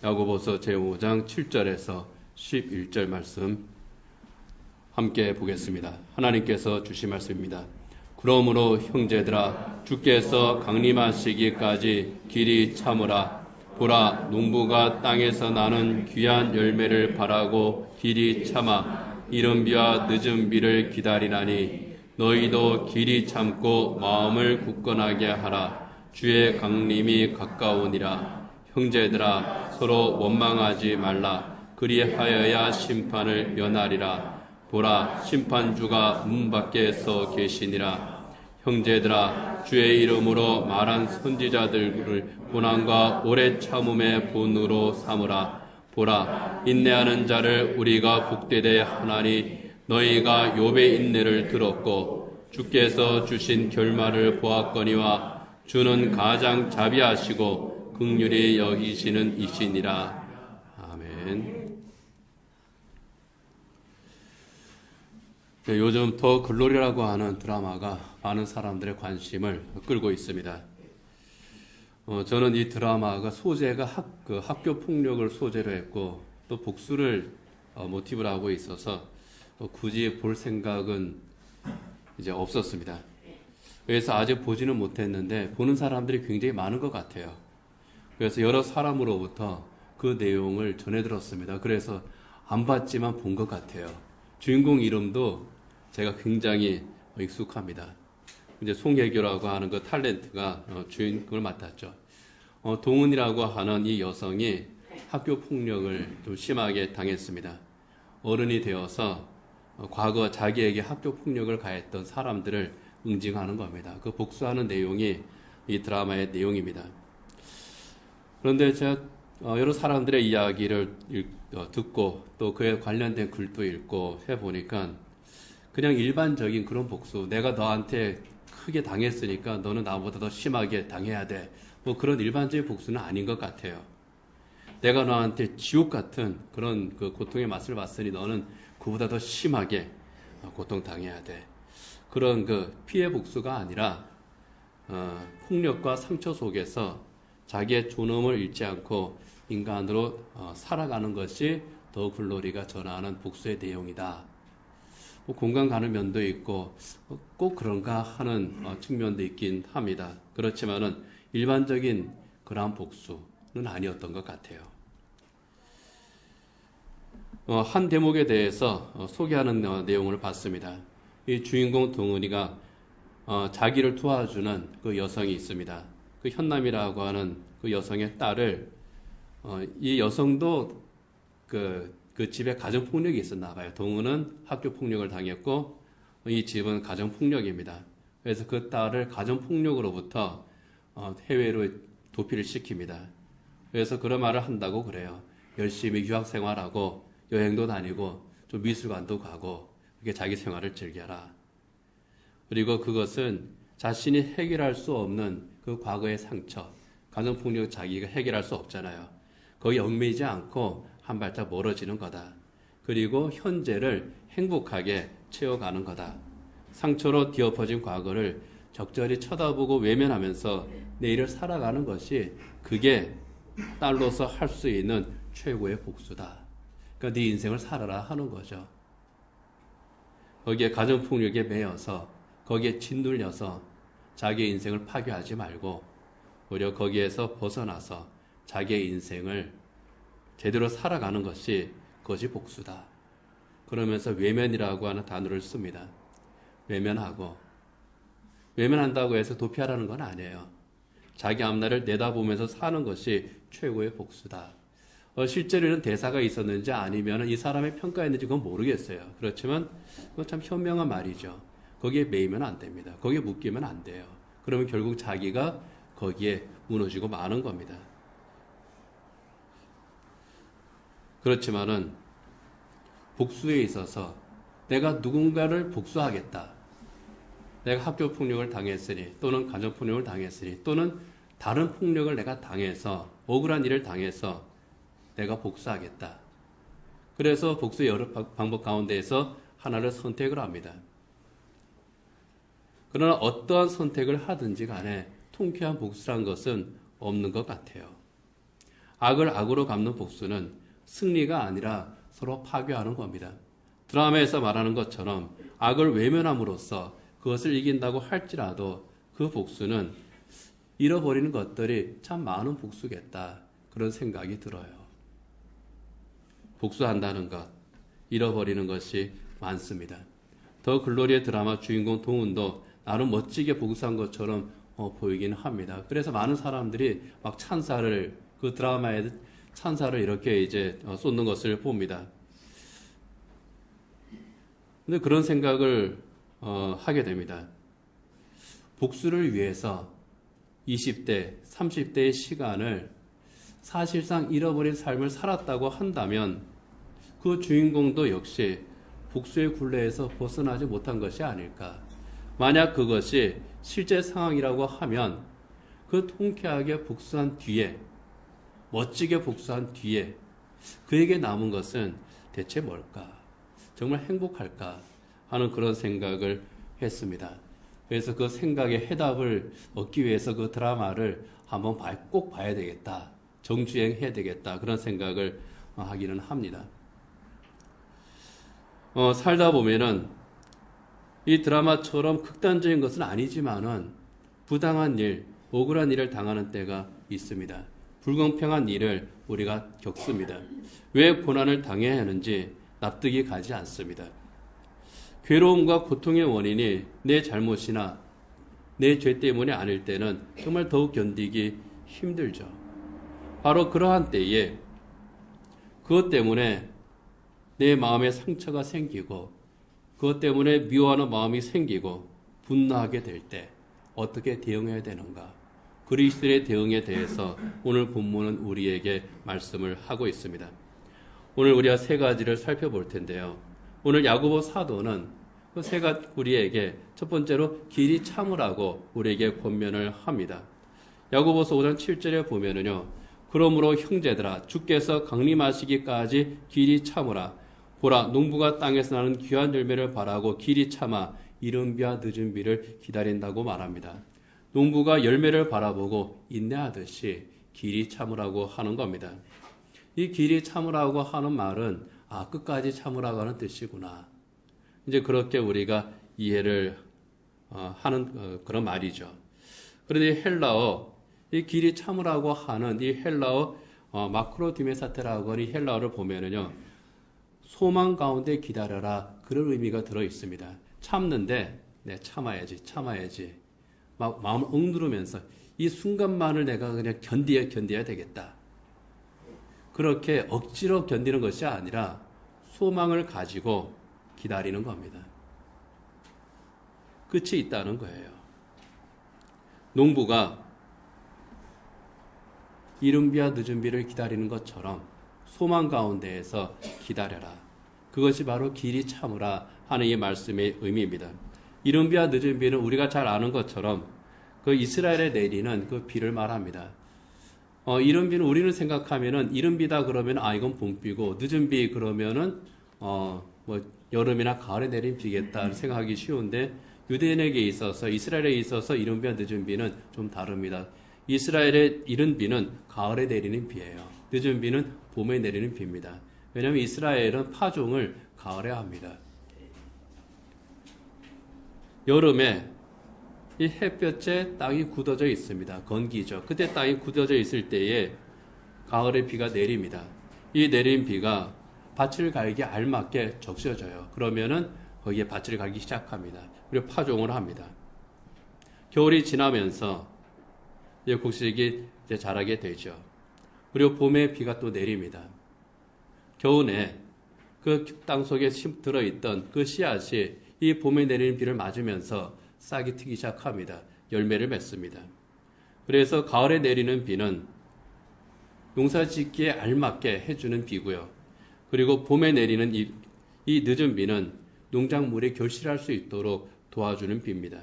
야고보서 제5장 7절에서 11절 말씀 함께 보겠습니다. 하나님께서 주신 말씀입니다. 그러므로 형제들아 주께서 강림하시기까지 길이 참으라. 보라, 농부가 땅에서 나는 귀한 열매를 바라고 길이 참아 이른 비와 늦은 비를 기다리나니 너희도 길이 참고 마음을 굳건하게 하라. 주의 강림이 가까우니라. 형제들아 서로 원망하지 말라. 그리하여야 심판을 면하리라. 보라, 심판주가 문 밖에 서 계시니라. 형제들아 주의 이름으로 말한 선지자들을 고난과 오래 참음의 본으로 삼으라. 보라, 인내하는 자를 우리가 복되게 하나니 너희가 욥의 인내를 들었고 주께서 주신 결말을 보았거니와 주는 가장 자비하시고 긍휼히 여기시는 이시니라. 아멘. 네, 요즘 더 글로리라고 하는 드라마가 많은 사람들의 관심을 끌고 있습니다. 저는 이 드라마가 소재가 학교 폭력을 소재로 했고 또 복수를 모티브로 하고 있어서 굳이 볼 생각은 이제 없었습니다. 그래서 아직 보지는 못했는데 보는 사람들이 굉장히 많은 것 같아요. 그래서 여러 사람으로부터 그 내용을 전해 들었습니다. 그래서 안 봤지만 본 것 같아요. 주인공 이름도 제가 굉장히 익숙합니다. 이제 송혜교라고 하는 그 탤런트가 주인공을 맡았죠. 동은이라고 하는 이 여성이 학교 폭력을 좀 심하게 당했습니다. 어른이 되어서 과거 자기에게 학교 폭력을 가했던 사람들을 응징하는 겁니다. 그 복수하는 내용이 이 드라마의 내용입니다. 그런데 제가 여러 사람들의 이야기를 듣고 또 그에 관련된 글도 읽고 해보니까 그냥 일반적인 그런 복수, 내가 너한테 크게 당했으니까 너는 나보다 더 심하게 당해야 돼. 뭐 그런 일반적인 복수는 아닌 것 같아요. 내가 너한테 지옥 같은 그런 그 고통의 맛을 봤으니 너는 그보다 더 심하게 고통당해야 돼. 그런 그 피해 복수가 아니라 폭력과 상처 속에서 자기의 존엄을 잃지 않고 인간으로 살아가는 것이 더 글로리가 전하는 복수의 내용이다. 공감 가는 면도 있고 꼭 그런가 하는 측면도 있긴 합니다. 그렇지만은 일반적인 그러한 복수는 아니었던 것 같아요. 한 대목에 대해서 소개하는 내용을 봤습니다. 이 주인공 동은이가 자기를 도와주는 그 여성이 있습니다. 그 현남이라고 하는 그 여성의 딸을 이 여성도 그 집에 가정폭력이 있었나 봐요. 동은은 학교폭력을 당했고 이 집은 가정폭력입니다. 그래서 그 딸을 가정폭력으로부터 해외로 도피를 시킵니다. 그래서 그런 말을 한다고 그래요. 열심히 유학생활하고 여행도 다니고 좀 미술관도 가고 이렇게 자기 생활을 즐겨라. 그리고 그것은 자신이 해결할 수 없는 그 과거의 상처, 가정폭력 자기가 해결할 수 없잖아요. 거기 얽매이지 않고 한 발짝 멀어지는 거다. 그리고 현재를 행복하게 채워가는 거다. 상처로 뒤엎어진 과거를 적절히 쳐다보고 외면하면서 내일을 살아가는 것이 그게 딸로서 할 수 있는 최고의 복수다. 그러니까 네 인생을 살아라 하는 거죠. 거기에 가정폭력에 매여서 거기에 짓눌려서 자기의 인생을 파괴하지 말고 오히려 거기에서 벗어나서 자기의 인생을 제대로 살아가는 것이 그것이 복수다. 그러면서 외면이라고 하는 단어를 씁니다. 외면한다고 해서 도피하라는 건 아니에요. 자기 앞날을 내다보면서 사는 것이 최고의 복수다. 실제로 이런 대사가 있었는지 아니면 이 사람의 평가였는지 그건 모르겠어요. 그렇지만 그건 참 현명한 말이죠. 거기에 매이면 안 됩니다. 거기에 묶이면 안 돼요. 그러면 결국 자기가 거기에 무너지고 마는 겁니다. 그렇지만은 복수에 있어서 내가 누군가를 복수하겠다. 내가 학교 폭력을 당했으니 또는 가정 폭력을 당했으니 또는 다른 폭력을 내가 당해서 억울한 일을 당해서 내가 복수하겠다. 그래서 복수의 여러 방법 가운데에서 하나를 선택을 합니다. 그러나 어떠한 선택을 하든지 간에 통쾌한 복수란 것은 없는 것 같아요. 악을 악으로 갚는 복수는 승리가 아니라 서로 파괴하는 겁니다. 드라마에서 말하는 것처럼 악을 외면함으로써 그것을 이긴다고 할지라도 그 복수는 잃어버리는 것들이 참 많은 복수겠다. 그런 생각이 들어요. 복수한다는 것, 잃어버리는 것이 많습니다. 더 글로리의 드라마 주인공 동훈도 나름 멋지게 복수한 것처럼 보이긴 합니다. 그래서 많은 사람들이 막 찬사를, 그 드라마에 찬사를 이렇게 이제 쏟는 것을 봅니다. 근데 그런 생각을 하게 됩니다. 복수를 위해서 20대, 30대의 시간을 사실상 잃어버린 삶을 살았다고 한다면 그 주인공도 역시 복수의 굴레에서 벗어나지 못한 것이 아닐까. 만약 그것이 실제 상황이라고 하면 그 통쾌하게 복수한 뒤에, 멋지게 복수한 뒤에 그에게 남은 것은 대체 뭘까? 정말 행복할까? 하는 그런 생각을 했습니다. 그래서 그 생각의 해답을 얻기 위해서 그 드라마를 한번 꼭 봐야 되겠다. 정주행해야 되겠다. 그런 생각을 하기는 합니다. 살다 보면은 이 드라마처럼 극단적인 것은 아니지만은 부당한 일, 억울한 일을 당하는 때가 있습니다. 불공평한 일을 우리가 겪습니다. 왜 고난을 당해야 하는지 납득이 가지 않습니다. 괴로움과 고통의 원인이 내 잘못이나 내 죄 때문이 아닐 때는 정말 더욱 견디기 힘들죠. 바로 그러한 때에 그것 때문에 내 마음에 상처가 생기고 그것 때문에 미워하는 마음이 생기고 분노하게 될 때 어떻게 대응해야 되는가? 그리스도의 대응에 대해서 오늘 본문은 우리에게 말씀을 하고 있습니다. 오늘 우리가 세 가지를 살펴볼 텐데요. 오늘 야고보 사도는 그 세 가지 우리에게 첫 번째로 길이 참으라고 우리에게 권면을 합니다. 야고보서 5장 7절에 보면은요. 그러므로 형제들아 주께서 강림하시기까지 길이 참으라. 보라 농부가 땅에서 나는 귀한 열매를 바라고 길이 참아 이른 비와 늦은 비를 기다린다고 말합니다. 농부가 열매를 바라보고 인내하듯이 길이 참으라고 하는 겁니다. 이 길이 참으라고 하는 말은 끝까지 참으라고 하는 뜻이구나. 이제 그렇게 우리가 이해를 하는 그런 말이죠. 그런데 헬라어 이 길이 참으라고 하는 이 헬라어 마크로디메사테라고 하는 이 헬라어를 보면은요. 소망 가운데 기다려라 그런 의미가 들어 있습니다. 참는데 참아야지 막 마음을 억누르면서 이 순간만을 내가 그냥 견뎌야 되겠다. 그렇게 억지로 견디는 것이 아니라 소망을 가지고 기다리는 겁니다. 끝이 있다는 거예요. 농부가 이른 비와 늦은 비를 기다리는 것처럼 소망 가운데에서 기다려라. 그것이 바로 길이 참으라 하는 이 말씀의 의미입니다. 이른 비와 늦은 비는 우리가 잘 아는 것처럼 그 이스라엘에 내리는 그 비를 말합니다. 이른 비는 우리는 생각하면은 이른 비다 그러면 이건 봄비고 늦은 비 그러면은 여름이나 가을에 내린 비겠다 생각하기 쉬운데 유대인에게 있어서 이스라엘에 있어서 이른 비와 늦은 비는 좀 다릅니다. 이스라엘의 이른 비는 가을에 내리는 비예요. 늦은 비는 봄에 내리는 비입니다. 왜냐하면 이스라엘은 파종을 가을에 합니다. 여름에 이 햇볕에 땅이 굳어져 있습니다. 건기죠. 그때 땅이 굳어져 있을 때에 가을에 비가 내립니다. 이 내린 비가 밭을 갈기 알맞게 적셔져요. 그러면은 거기에 밭을 갈기 시작합니다. 그리고 파종을 합니다. 겨울이 지나면서 이제 곡식이 이제 자라게 되죠. 그리고 봄에 비가 또 내립니다. 겨우내 그 땅 속에 들어있던 그 씨앗이 이 봄에 내리는 비를 맞으면서 싹이 트기 시작합니다. 열매를 맺습니다. 그래서 가을에 내리는 비는 농사 짓기에 알맞게 해주는 비고요. 그리고 봄에 내리는 이 늦은 비는 농작물이 결실할 수 있도록 도와주는 비입니다.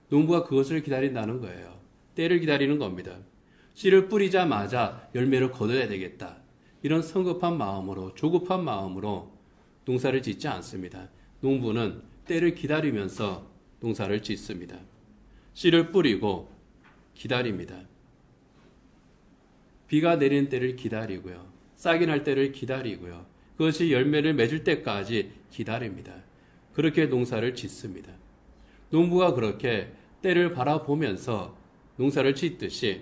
농부가 그것을 기다린다는 거예요. 때를 기다리는 겁니다. 씨를 뿌리자마자 열매를 거둬야 되겠다. 이런 성급한 마음으로, 조급한 마음으로 농사를 짓지 않습니다. 농부는 때를 기다리면서 농사를 짓습니다. 씨를 뿌리고 기다립니다. 비가 내리는 때를 기다리고요. 싹이 날 때를 기다리고요. 그것이 열매를 맺을 때까지 기다립니다. 그렇게 농사를 짓습니다. 농부가 그렇게 때를 바라보면서 농사를 짓듯이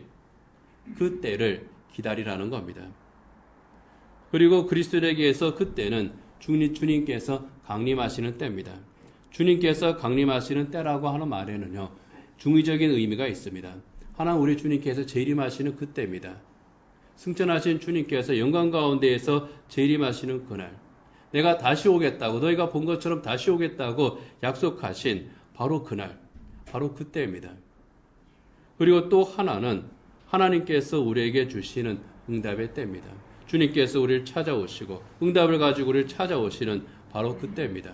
그 때를 기다리라는 겁니다. 그리고 그리스도인에게서 그 때는 주님께서 강림하시는 때입니다. 주님께서 강림하시는 때라고 하는 말에는요, 중의적인 의미가 있습니다. 하나 우리 주님께서 재림하시는 그 때입니다. 승천하신 주님께서 영광 가운데에서 재림하시는 그날, 내가 다시 오겠다고, 너희가 본 것처럼 다시 오겠다고 약속하신 바로 그날, 바로 그때입니다. 그리고 또 하나는 하나님께서 우리에게 주시는 응답의 때입니다. 주님께서 우리를 찾아오시고 응답을 가지고 우리를 찾아오시는 바로 그때입니다.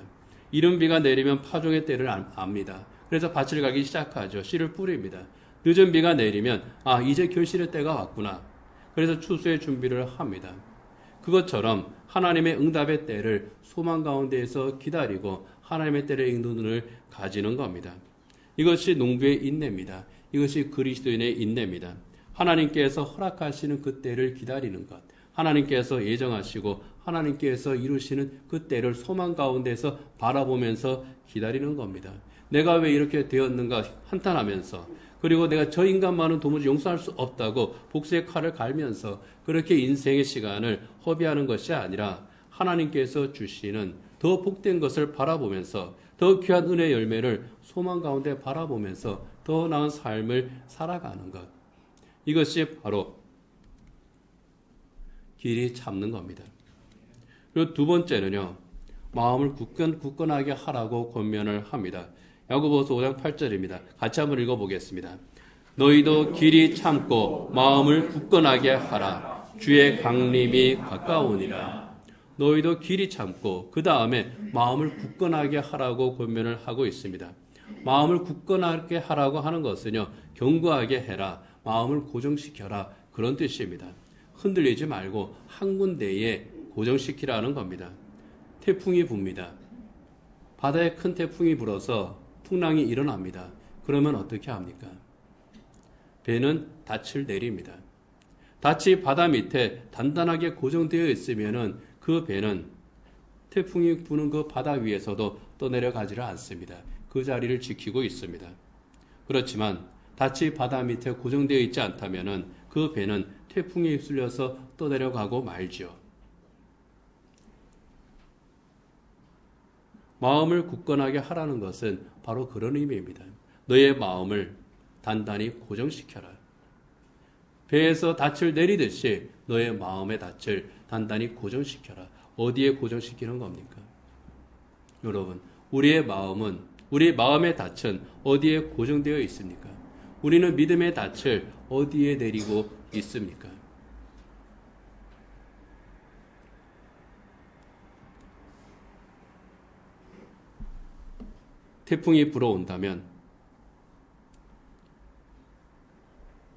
이른 비가 내리면 파종의 때를 압니다. 그래서 밭을 가기 시작하죠. 씨를 뿌립니다. 늦은 비가 내리면 이제 결실의 때가 왔구나. 그래서 추수의 준비를 합니다. 그것처럼 하나님의 응답의 때를 소망 가운데에서 기다리고 하나님의 때를 눈을 가지는 겁니다. 이것이 농부의 인내입니다. 이것이 그리스도인의 인내입니다. 하나님께서 허락하시는 그 때를 기다리는 것, 하나님께서 예정하시고 하나님께서 이루시는 그 때를 소망 가운데서 바라보면서 기다리는 겁니다. 내가 왜 이렇게 되었는가 한탄하면서, 그리고 내가 저 인간만은 도무지 용서할 수 없다고 복수의 칼을 갈면서 그렇게 인생의 시간을 허비하는 것이 아니라 하나님께서 주시는 더 복된 것을 바라보면서 더 귀한 은혜의 열매를 소망 가운데 바라보면서 더 나은 삶을 살아가는 것, 이것이 바로 길이 참는 겁니다. 그리고 두 번째는요, 마음을 굳건하게 하라고 권면을 합니다. 야고보서 5장 8절입니다. 같이 한번 읽어보겠습니다. 너희도 길이 참고 마음을 굳건하게 하라. 주의 강림이 가까우니라. 너희도 길이 참고 그 다음에 마음을 굳건하게 하라고 권면을 하고 있습니다. 마음을 굳건하게 하라고 하는 것은요, 견고하게 해라, 마음을 고정시켜라, 그런 뜻입니다. 흔들리지 말고 한 군데에 고정시키라는 겁니다. 태풍이 붑니다. 바다에 큰 태풍이 불어서 풍랑이 일어납니다. 그러면 어떻게 합니까? 배는 닻을 내립니다. 닻이 바다 밑에 단단하게 고정되어 있으면은 그 배는 태풍이 부는 그 바다 위에서도 떠내려가지를 않습니다. 그 자리를 지키고 있습니다. 그렇지만 닻이 바다 밑에 고정되어 있지 않다면은 그 배는 태풍에 휩쓸려서 떠내려가고 말죠. 마음을 굳건하게 하라는 것은 바로 그런 의미입니다. 너의 마음을 단단히 고정시켜라. 배에서 닻을 내리듯이 너의 마음의 닻을 단단히 고정시켜라. 어디에 고정시키는 겁니까? 여러분, 우리의 마음의 닻은 어디에 고정되어 있습니까? 우리는 믿음의 닻을 어디에 내리고 있습니까? 태풍이 불어온다면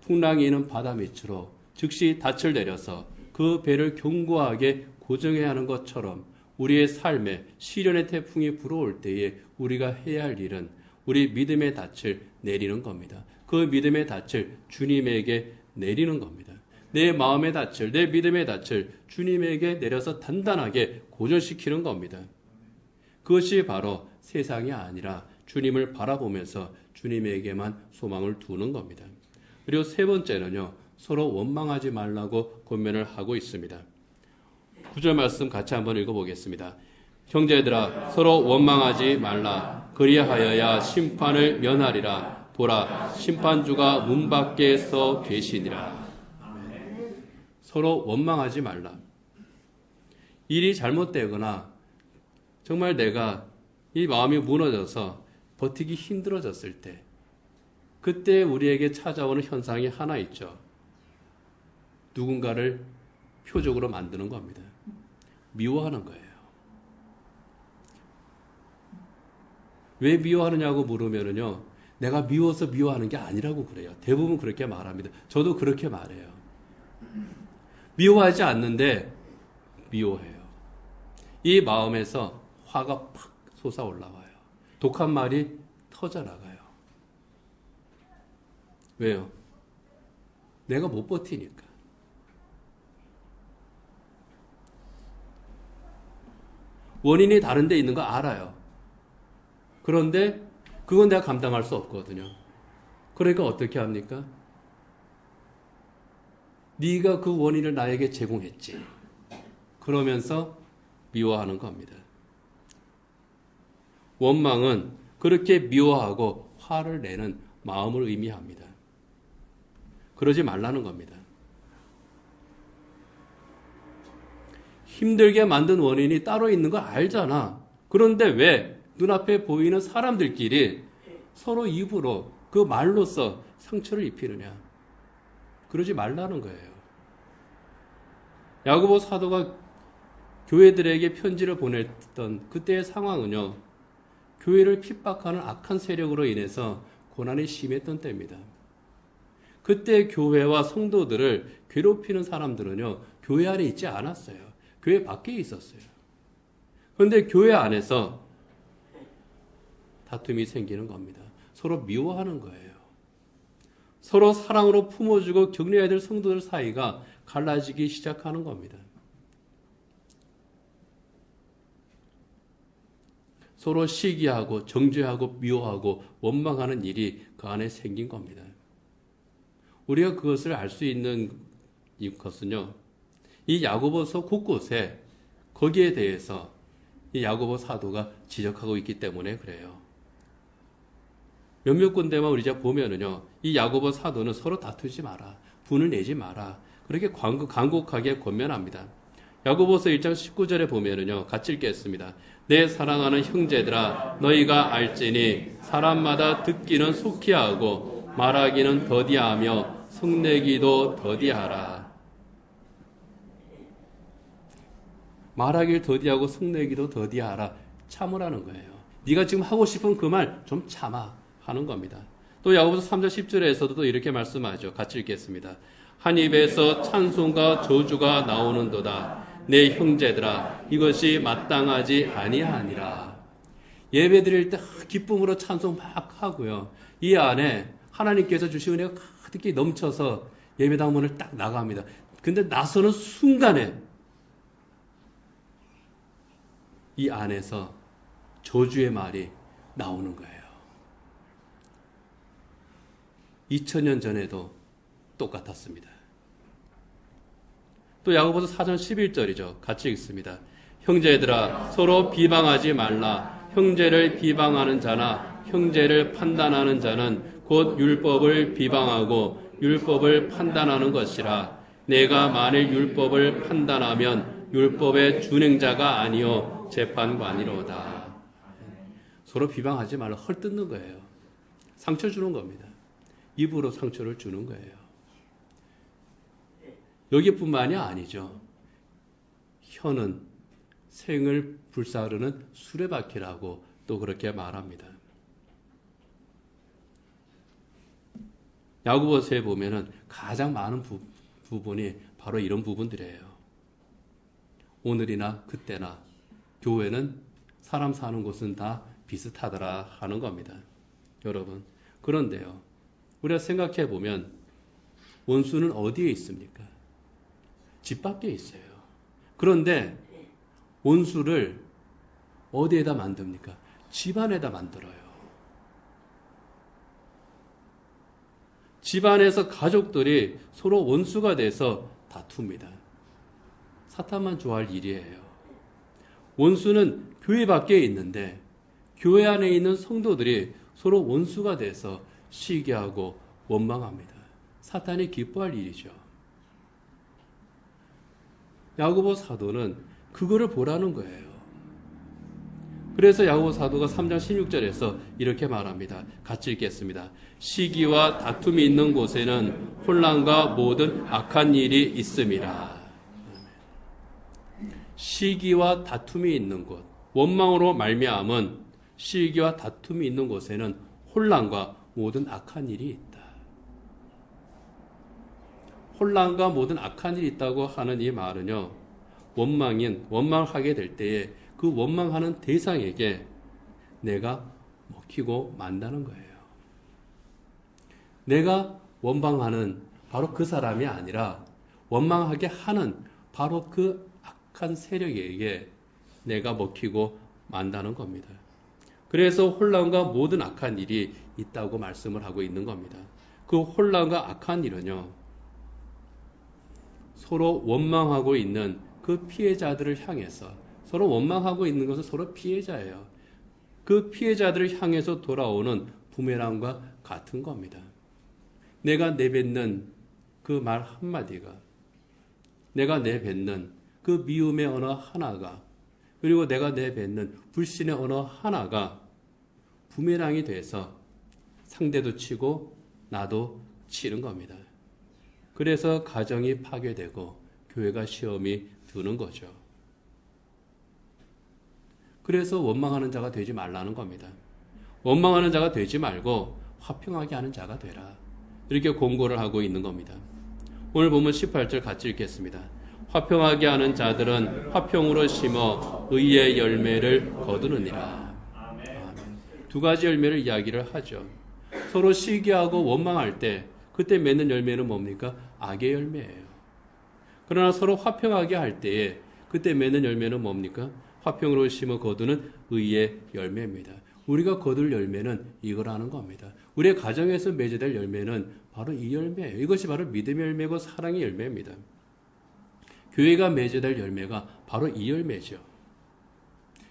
풍랑이 있는 바다 밑으로 즉시 닻을 내려서 그 배를 견고하게 고정해야 하는 것처럼 우리의 삶에 시련의 태풍이 불어올 때에 우리가 해야 할 일은 우리 믿음의 닻을 내리는 겁니다. 그 믿음의 닻을 주님에게 내리는 겁니다. 내 마음의 닻을, 내 믿음의 닻을 주님에게 내려서 단단하게 고정시키는 겁니다. 그것이 바로 세상이 아니라 주님을 바라보면서 주님에게만 소망을 두는 겁니다. 그리고 세 번째는요, 서로 원망하지 말라고 권면을 하고 있습니다. 9절 말씀 같이 한번 읽어보겠습니다. 형제들아, 서로 원망하지 말라. 그리하여야 심판을 면하리라. 보라, 심판주가 문 밖에 서 계시니라. 서로 원망하지 말라. 일이 잘못되거나 정말 내가 이 마음이 무너져서 버티기 힘들어졌을 때, 그때 우리에게 찾아오는 현상이 하나 있죠. 누군가를 표적으로 만드는 겁니다. 미워하는 거예요. 왜 미워하느냐고 물으면요, 내가 미워서 미워하는 게 아니라고 그래요. 대부분 그렇게 말합니다. 저도 그렇게 말해요. 미워하지 않는데 미워해요. 이 마음에서 화가 팍 솟아 올라와요. 독한 말이 터져나가요. 왜요? 내가 못 버티니까. 원인이 다른 데 있는 거 알아요. 그런데 그건 내가 감당할 수 없거든요. 그러니까 어떻게 합니까? 네가 그 원인을 나에게 제공했지. 그러면서 미워하는 겁니다. 원망은 그렇게 미워하고 화를 내는 마음을 의미합니다. 그러지 말라는 겁니다. 힘들게 만든 원인이 따로 있는 거 알잖아. 그런데 왜 눈앞에 보이는 사람들끼리 서로 입으로 그 말로써 상처를 입히느냐. 그러지 말라는 거예요. 야고보 사도가 교회들에게 편지를 보냈던 그때의 상황은요. 교회를 핍박하는 악한 세력으로 인해서 고난이 심했던 때입니다. 그때 교회와 성도들을 괴롭히는 사람들은요. 교회 안에 있지 않았어요. 교회 밖에 있었어요. 그런데 교회 안에서 다툼이 생기는 겁니다. 서로 미워하는 거예요. 서로 사랑으로 품어주고 격려해야 될 성도들 사이가 갈라지기 시작하는 겁니다. 서로 시기하고 정죄하고 미워하고 원망하는 일이 그 안에 생긴 겁니다. 우리가 그것을 알 수 있는 것은요. 이 야고보서 곳곳에 거기에 대해서 이 야고보 사도가 지적하고 있기 때문에 그래요. 몇몇 군데만 우리 이제 보면은요. 이 야고보 사도는 서로 다투지 마라. 분을 내지 마라. 그렇게 간곡하게 권면합니다. 야고보서 1장 19절에 보면은요. 같이 읽겠습니다. 내 사랑하는 형제들아 너희가 알지니 사람마다 듣기는 속히 하고 말하기는 더디하며 성내기도 더디하라. 말하기를 더디하고 성내기도 더디하라. 참으라는 거예요. 네가 지금 하고 싶은 그 말 좀 참아 하는 겁니다. 또 야고보서 3장 10절에서도 또 이렇게 말씀하죠. 같이 읽겠습니다. 한 입에서 찬송과 저주가 나오는도다. 내 형제들아 이것이 마땅하지 아니하니라. 예배 드릴 때 기쁨으로 찬송 막 하고요. 이 안에 하나님께서 주신 은혜가 가득히 넘쳐서 예배당 문을 딱 나갑니다. 근데 나서는 순간에 이 안에서 저주의 말이 나오는 거예요. 2000년 전에도 똑같았습니다. 또 야고보서 4장 11절이죠. 같이 읽습니다. 형제들아 서로 비방하지 말라. 형제를 비방하는 자나 형제를 판단하는 자는 곧 율법을 비방하고 율법을 판단하는 것이라. 내가 만일 율법을 판단하면 율법의 준행자가 아니요 재판관이로다. 서로 비방하지 말라. 헐뜯는 거예요. 상처 주는 겁니다. 입으로 상처를 주는 거예요. 여기뿐만이 아니죠. 혀는 생을 불사르는 수레바퀴라고 또 그렇게 말합니다. 야고보서에 보면은 가장 많은 부분이 바로 이런 부분들이에요. 오늘이나 그때나 교회는 사람 사는 곳은 다 비슷하더라 하는 겁니다. 여러분, 그런데요. 우리가 생각해 보면 원수는 어디에 있습니까? 집 밖에 있어요. 그런데 원수를 어디에다 만듭니까? 집 안에다 만들어요. 집 안에서 가족들이 서로 원수가 돼서 다툽니다. 사탄만 좋아할 일이에요. 원수는 교회 밖에 있는데 교회 안에 있는 성도들이 서로 원수가 돼서 시기하고 원망합니다. 사탄이 기뻐할 일이죠. 야고보 사도는 그거를 보라는 거예요. 그래서 야고보 사도가 3장 16절에서 이렇게 말합니다. 같이 읽겠습니다. 시기와 다툼이 있는 곳에는 혼란과 모든 악한 일이 있음이라. 시기와 다툼이 있는 곳, 원망으로 말미암은 시기와 다툼이 있는 곳에는 혼란과 모든 악한 일이 있다. 혼란과 모든 악한 일이 있다고 하는 이 말은요, 원망하게 될 때에 그 원망하는 대상에게 내가 먹히고 만다는 거예요. 내가 원망하는 바로 그 사람이 아니라 원망하게 하는 바로 그 악한 세력에게 내가 먹히고 만다는 겁니다. 그래서 혼란과 모든 악한 일이 있다고 말씀을 하고 있는 겁니다. 그 혼란과 악한 일은요, 서로 원망하고 있는 그 피해자들을 향해서, 서로 원망하고 있는 것은 서로 피해자예요. 그 피해자들을 향해서 돌아오는 부메랑과 같은 겁니다. 내가 내뱉는 그 말 한마디가, 내가 내뱉는 그 미움의 언어 하나가, 그리고 내가 내뱉는 불신의 언어 하나가 부메랑이 돼서 상대도 치고 나도 치는 겁니다. 그래서 가정이 파괴되고 교회가 시험이 드는 거죠. 그래서 원망하는 자가 되지 말라는 겁니다. 원망하는 자가 되지 말고 화평하게 하는 자가 되라. 이렇게 공고를 하고 있는 겁니다. 오늘 보면 18절 같이 읽겠습니다. 화평하게 하는 자들은 화평으로 심어 의의 열매를 거두느니라. 아멘. 두 가지 열매를 이야기를 하죠. 서로 시기하고 원망할 때 그때 맺는 열매는 뭡니까? 악의 열매예요. 그러나 서로 화평하게 할 때에 그때 맺는 열매는 뭡니까? 화평으로 심어 거두는 의의 열매입니다. 우리가 거둘 열매는 이거라는 겁니다. 우리의 가정에서 맺어야 열매는 바로 이 열매예요. 이것이 바로 믿음의 열매고 사랑의 열매입니다. 교회가 맺어야 열매가 바로 이 열매죠.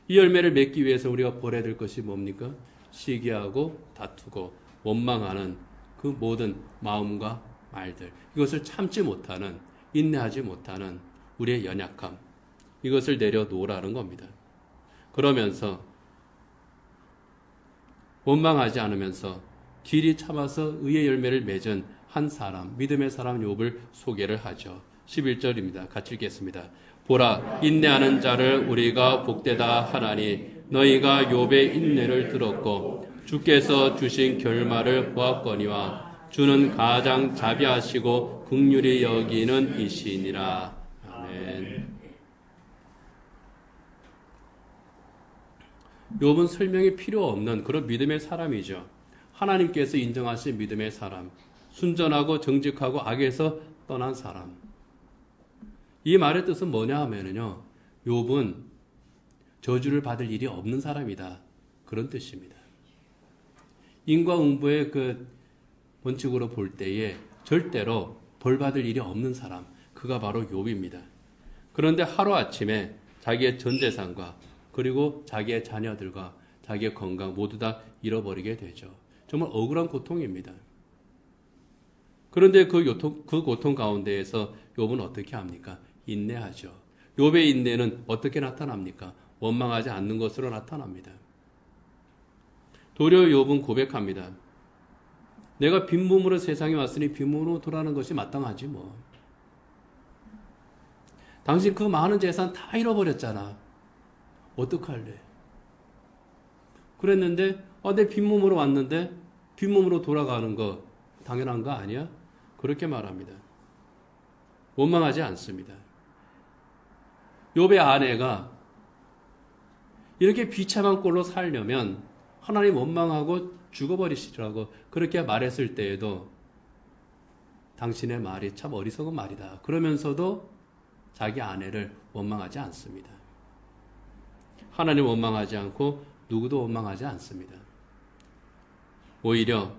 이 열매를 맺기 위해서 우리가 버려야 될 것이 뭡니까? 시기하고 다투고 원망하는 그 모든 마음과 말들, 이것을 참지 못하는, 인내하지 못하는 우리의 연약함, 이것을 내려놓으라는 겁니다. 그러면서 원망하지 않으면서 길이 참아서 의의 열매를 맺은 한 사람, 믿음의 사람 욥을 소개를 하죠. 11절입니다. 같이 읽겠습니다. 보라, 인내하는 자를 우리가 복되다 하나니 너희가 욥의 인내를 들었고 주께서 주신 결말을 보았거니와 주는 가장 자비하시고 긍휼히 여기는 이시니라. 아멘. 욥은 설명이 필요 없는 그런 믿음의 사람이죠. 하나님께서 인정하신 믿음의 사람, 순전하고 정직하고 악에서 떠난 사람. 이 말의 뜻은 뭐냐 하면요, 욥은 저주를 받을 일이 없는 사람이다, 그런 뜻입니다. 인과응보의 그 원칙으로 볼 때에 절대로 벌 받을 일이 없는 사람, 그가 바로 욥입니다. 그런데 하루아침에 자기의 전 재산과 그리고 자기의 자녀들과 자기의 건강 모두 다 잃어버리게 되죠. 정말 억울한 고통입니다. 그런데 그 고통 가운데에서 욥은 어떻게 합니까? 인내하죠. 욥의 인내는 어떻게 나타납니까? 원망하지 않는 것으로 나타납니다. 도리어 욥은 고백합니다. 내가 빈몸으로 세상에 왔으니 빈몸으로 돌아가는 것이 마땅하지 뭐. 당신 그 많은 재산 다 잃어버렸잖아. 어떡할래? 그랬는데 내 빈몸으로 왔는데 빈몸으로 돌아가는 거 당연한 거 아니야? 그렇게 말합니다. 원망하지 않습니다. 욥의 아내가 이렇게 비참한 꼴로 살려면 하나님 원망하고 죽어버리시라고 그렇게 말했을 때에도 당신의 말이 참 어리석은 말이다. 그러면서도 자기 아내를 원망하지 않습니다. 하나님 원망하지 않고 누구도 원망하지 않습니다. 오히려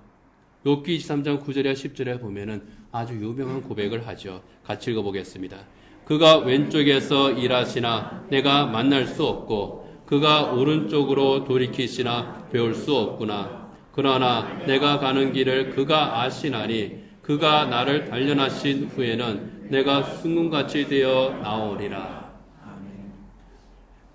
욥기 23장 9절에 10절에 보면은 아주 유명한 고백을 하죠. 같이 읽어보겠습니다. 그가 왼쪽에서 일하시나 내가 만날 수 없고 그가 오른쪽으로 돌이키시나 배울 수 없구나. 그러나 내가 가는 길을 그가 아시나니 그가 나를 단련하신 후에는 내가 순금같이 되어 나오리라.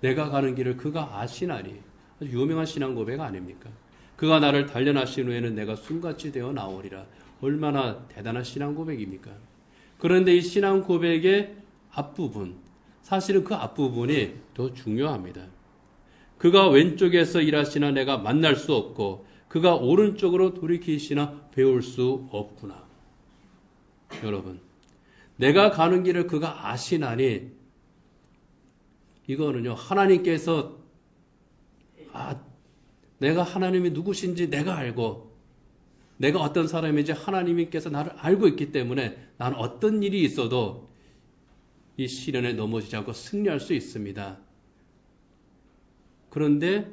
내가 가는 길을 그가 아시나니, 아주 유명한 신앙 고백 아닙니까? 그가 나를 단련하신 후에는 내가 순같이 되어 나오리라. 얼마나 대단한 신앙 고백입니까? 그런데 이 신앙 고백의 앞부분, 사실은 그 앞부분이 더 중요합니다. 그가 왼쪽에서 일하시나 내가 만날 수 없고 그가 오른쪽으로 돌이키시나 배울 수 없구나. 여러분, 내가 가는 길을 그가 아시나니, 이거는요, 하나님께서 내가 하나님이 누구신지 내가 알고 내가 어떤 사람인지 하나님께서 나를 알고 있기 때문에 나는 어떤 일이 있어도 이 시련에 넘어지지 않고 승리할 수 있습니다. 그런데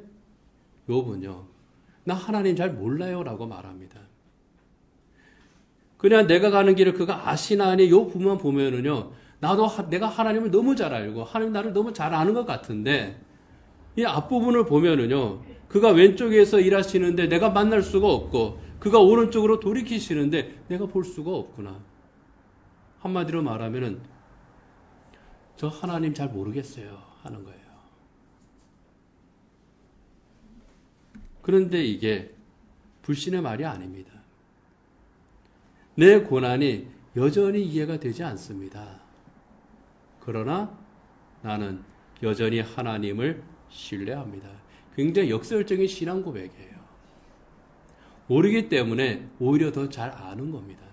욥은요, 나 하나님 잘 몰라요 라고 말합니다. 그냥 내가 가는 길을 그가 아시나니 요 부분만 보면은요, 내가 하나님을 너무 잘 알고 하나님 나를 너무 잘 아는 것 같은데 이 앞부분을 보면은요, 그가 왼쪽에서 일하시는데 내가 만날 수가 없고 그가 오른쪽으로 돌이키시는데 내가 볼 수가 없구나. 한마디로 말하면은 저 하나님 잘 모르겠어요 하는 거예요. 그런데 이게 불신의 말이 아닙니다. 내 고난이 여전히 이해가 되지 않습니다. 그러나 나는 여전히 하나님을 신뢰합니다. 굉장히 역설적인 신앙 고백이에요. 모르기 때문에 오히려 더 잘 아는 겁니다.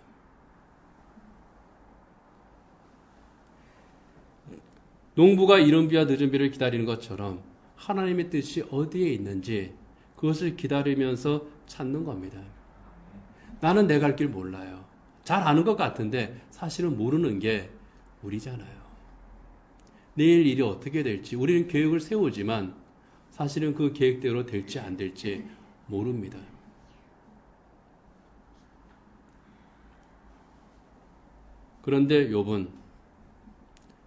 농부가 이른 비와 늦은 비를 기다리는 것처럼 하나님의 뜻이 어디에 있는지 그것을 기다리면서 찾는 겁니다. 나는 내 갈 길 몰라요. 잘 아는 것 같은데 사실은 모르는 게 우리잖아요. 내일 일이 어떻게 될지 우리는 계획을 세우지만 사실은 그 계획대로 될지 안 될지 모릅니다. 그런데 욥은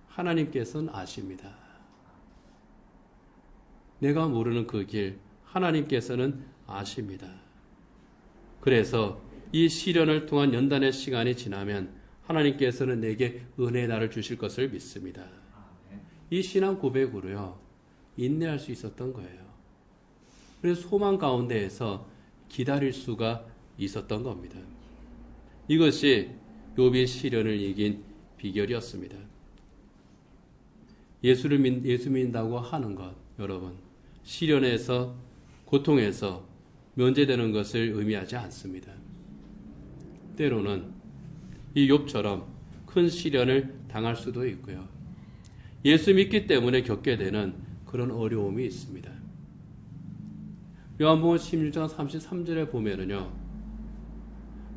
하나님께서는 아십니다. 내가 모르는 그 길 하나님께서는 아십니다. 그래서 이 시련을 통한 연단의 시간이 지나면 하나님께서는 내게 은혜의 날을 주실 것을 믿습니다. 이 신앙 고백으로요, 인내할 수 있었던 거예요. 그래서 소망 가운데에서 기다릴 수가 있었던 겁니다. 이것이 욥이 시련을 이긴 비결이었습니다. 예수 믿는다고 하는 것, 여러분, 시련에서, 고통에서 면제되는 것을 의미하지 않습니다. 때로는 이 욥처럼 큰 시련을 당할 수도 있고요. 예수 믿기 때문에 겪게 되는 그런 어려움이 있습니다. 요한복음 16장 33절에 보면은요,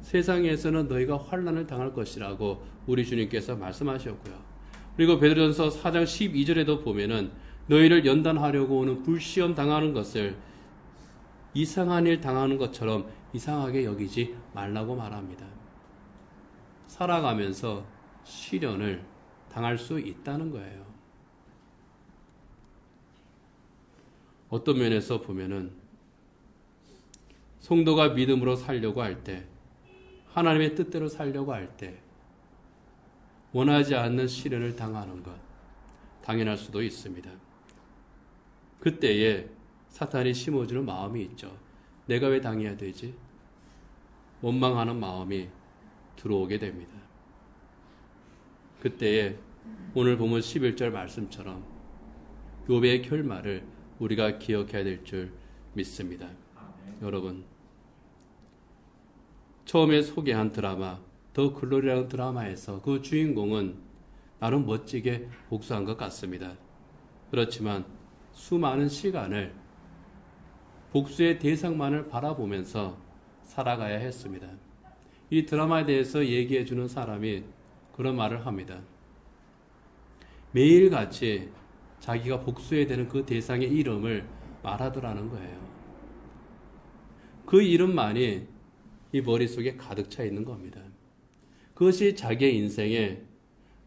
세상에서는 너희가 환난을 당할 것이라고 우리 주님께서 말씀하셨고요. 그리고 베드로전서 4장 12절에도 보면은 너희를 연단하려고 오는 불시험 당하는 것을 이상한 일 당하는 것처럼 이상하게 여기지 말라고 말합니다. 살아가면서 시련을 당할 수 있다는 거예요. 어떤 면에서 보면은 성도가 믿음으로 살려고 할 때, 하나님의 뜻대로 살려고 할 때 원하지 않는 시련을 당하는 것 당연할 수도 있습니다. 그때에 사탄이 심어주는 마음이 있죠. 내가 왜 당해야 되지? 원망하는 마음이 들어오게 됩니다. 그때에 오늘 보면 11절 말씀처럼 욥의 결말을 우리가 기억해야 될 줄 믿습니다. 여러분, 처음에 소개한 드라마 더 글로리라는 드라마에서 그 주인공은 나름 멋지게 복수한 것 같습니다. 그렇지만 수많은 시간을 복수의 대상만을 바라보면서 살아가야 했습니다. 이 드라마에 대해서 얘기해 주는 사람이 그런 말을 합니다. 매일같이 자기가 복수해야 되는 그 대상의 이름을 말하더라는 거예요. 그 이름만이 이 머릿속에 가득 차 있는 겁니다. 그것이 자기의 인생의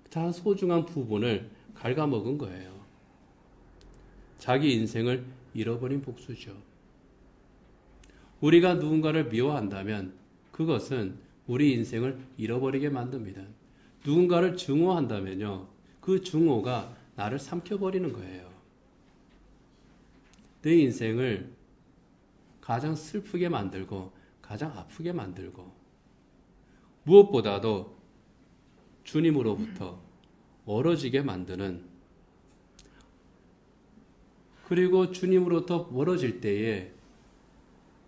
가장 소중한 부분을 갉아먹은 거예요. 자기 인생을 잃어버린 복수죠. 우리가 누군가를 미워한다면 그것은 우리 인생을 잃어버리게 만듭니다. 누군가를 증오한다면요, 그 증오가 나를 삼켜버리는 거예요. 내 인생을 가장 슬프게 만들고 가장 아프게 만들고 무엇보다도 주님으로부터 멀어지게 만드는, 그리고 주님으로부터 멀어질 때에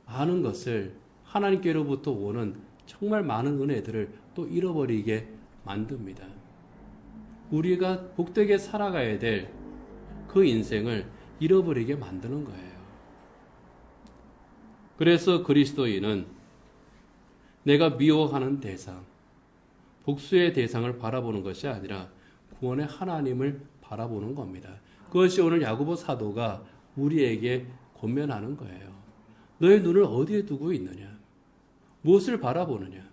많은 것을 하나님께로부터 오는 정말 많은 은혜들을 또 잃어버리게 만듭니다. 우리가 복되게 살아가야 될 그 인생을 잃어버리게 만드는 거예요. 그래서 그리스도인은 내가 미워하는 대상, 복수의 대상을 바라보는 것이 아니라 구원의 하나님을 바라보는 겁니다. 그것이 오늘 야고보 사도가 우리에게 권면하는 거예요. 너의 눈을 어디에 두고 있느냐? 무엇을 바라보느냐?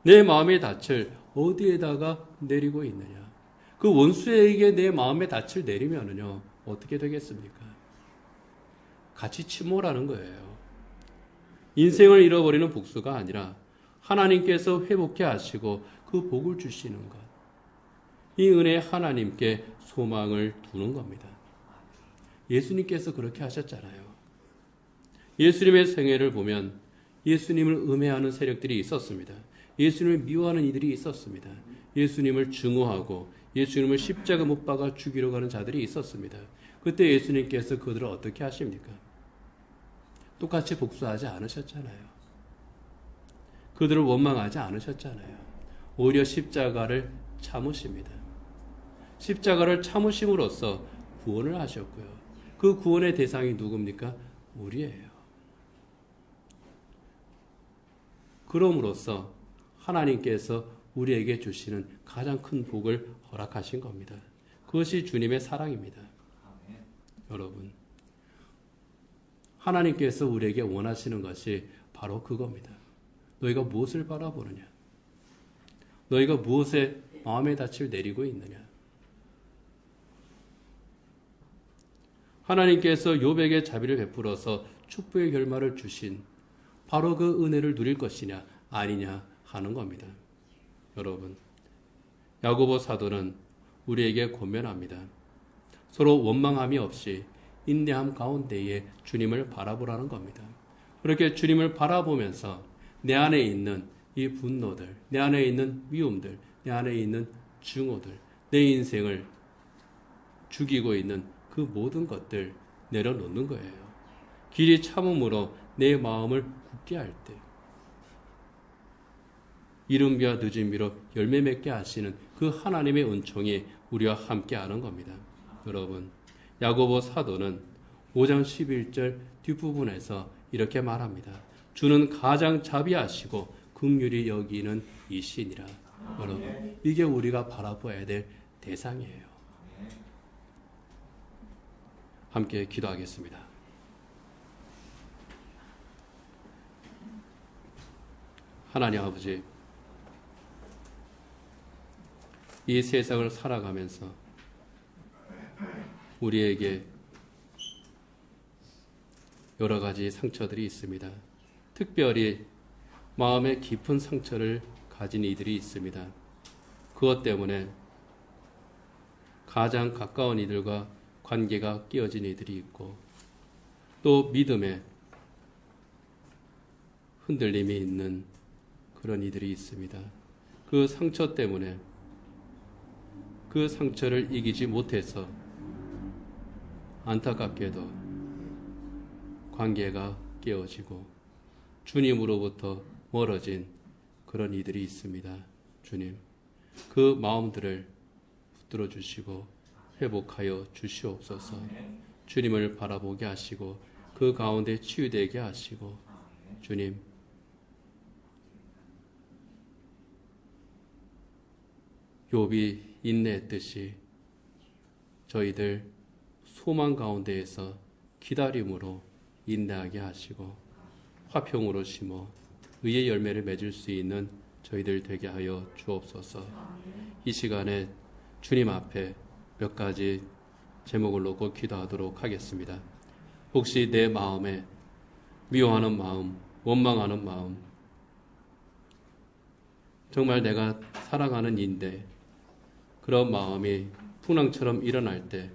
내 마음의 닻을 어디에다가 내리고 있느냐? 그 원수에게 내 마음의 닻을 내리면은요, 어떻게 되겠습니까? 같이 침몰하는 거예요. 인생을 잃어버리는 복수가 아니라 하나님께서 회복해 하시고 그 복을 주시는 것. 이 은혜 하나님께 소망을 두는 겁니다. 예수님께서 그렇게 하셨잖아요. 예수님의 생애를 보면 예수님을 음해하는 세력들이 있었습니다. 예수님을 미워하는 이들이 있었습니다. 예수님을 증오하고 예수님을 십자가 못 박아 죽이러 가는 자들이 있었습니다. 그때 예수님께서 그들을 어떻게 하십니까? 똑같이 복수하지 않으셨잖아요. 그들을 원망하지 않으셨잖아요. 오히려 십자가를 참으십니다. 십자가를 참으심으로써 구원을 하셨고요. 그 구원의 대상이 누굽니까? 우리예요. 그럼으로써 하나님께서 우리에게 주시는 가장 큰 복을 허락하신 겁니다. 그것이 주님의 사랑입니다. 여러분, 하나님께서 우리에게 원하시는 것이 바로 그겁니다. 너희가 무엇을 바라보느냐? 너희가 무엇에 마음의 닻을 내리고 있느냐? 하나님께서 욥에게 자비를 베풀어서 축복의 결말을 주신 바로 그 은혜를 누릴 것이냐 아니냐 하는 겁니다. 여러분, 야고보 사도는 우리에게 권면합니다. 서로 원망함이 없이 인내함 가운데에 주님을 바라보라는 겁니다. 그렇게 주님을 바라보면서 내 안에 있는 이 분노들, 내 안에 있는 미움들, 내 안에 있는 증오들, 내 인생을 죽이고 있는 그 모든 것들 내려놓는 거예요. 길이 참음으로 내 마음을 굳게 할 때 이른 비와 늦은 비로 열매 맺게 하시는 그 하나님의 은총이 우리와 함께 하는 겁니다. 여러분, 야고보 사도는 5장 11절 뒷부분에서 이렇게 말합니다. 주는 가장 자비하시고 긍휼히 여기는 이시니라. 여러분, 이게 우리가 바라봐야 될 대상이에요. 함께 기도하겠습니다. 하나님 아버지, 이 세상을 살아가면서 우리에게 여러 가지 상처들이 있습니다. 특별히 마음의 깊은 상처를 가진 이들이 있습니다. 그것 때문에 가장 가까운 이들과 관계가 깨어진 이들이 있고 또 믿음에 흔들림이 있는 그런 이들이 있습니다. 그 상처 때문에 그 상처를 이기지 못해서 안타깝게도 관계가 깨어지고 주님으로부터 멀어진 그런 이들이 있습니다. 주님, 그 마음들을 붙들어 주시고 회복하여 주시옵소서. 주님을 바라보게 하시고 그 가운데 치유되게 하시고 주님, 욥이 인내했듯이 저희들 소망 가운데에서 기다림으로 인내하게 하시고 화평으로 심어 의의 열매를 맺을 수 있는 저희들 되게 하여 주옵소서. 이 시간에 주님 앞에 몇 가지 제목을 놓고 기도하도록 하겠습니다. 혹시 내 마음에 미워하는 마음, 원망하는 마음, 정말 내가 사랑하는 이인데 그런 마음이 풍랑처럼 일어날 때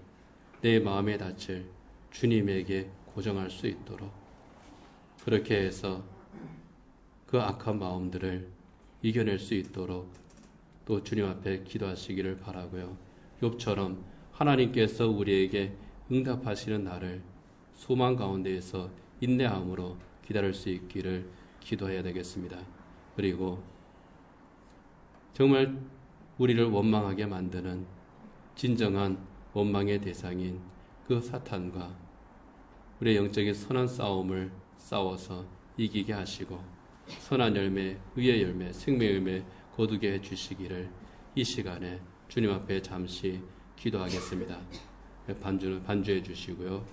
내 마음의 닻을 주님에게 고정할 수 있도록 그렇게 해서 그 악한 마음들을 이겨낼 수 있도록 또 주님 앞에 기도하시기를 바라고요. 욥처럼 하나님께서 우리에게 응답하시는 날을 소망 가운데에서 인내함으로 기다릴 수 있기를 기도해야 되겠습니다. 그리고 정말 우리를 원망하게 만드는 진정한 원망의 대상인 그 사탄과 우리의 영적인 선한 싸움을 싸워서 이기게 하시고 선한 열매, 의의 열매, 생명의 열매 거두게 해주시기를 이 시간에 주님 앞에 잠시 기도하겠습니다. 반주해 주시고요.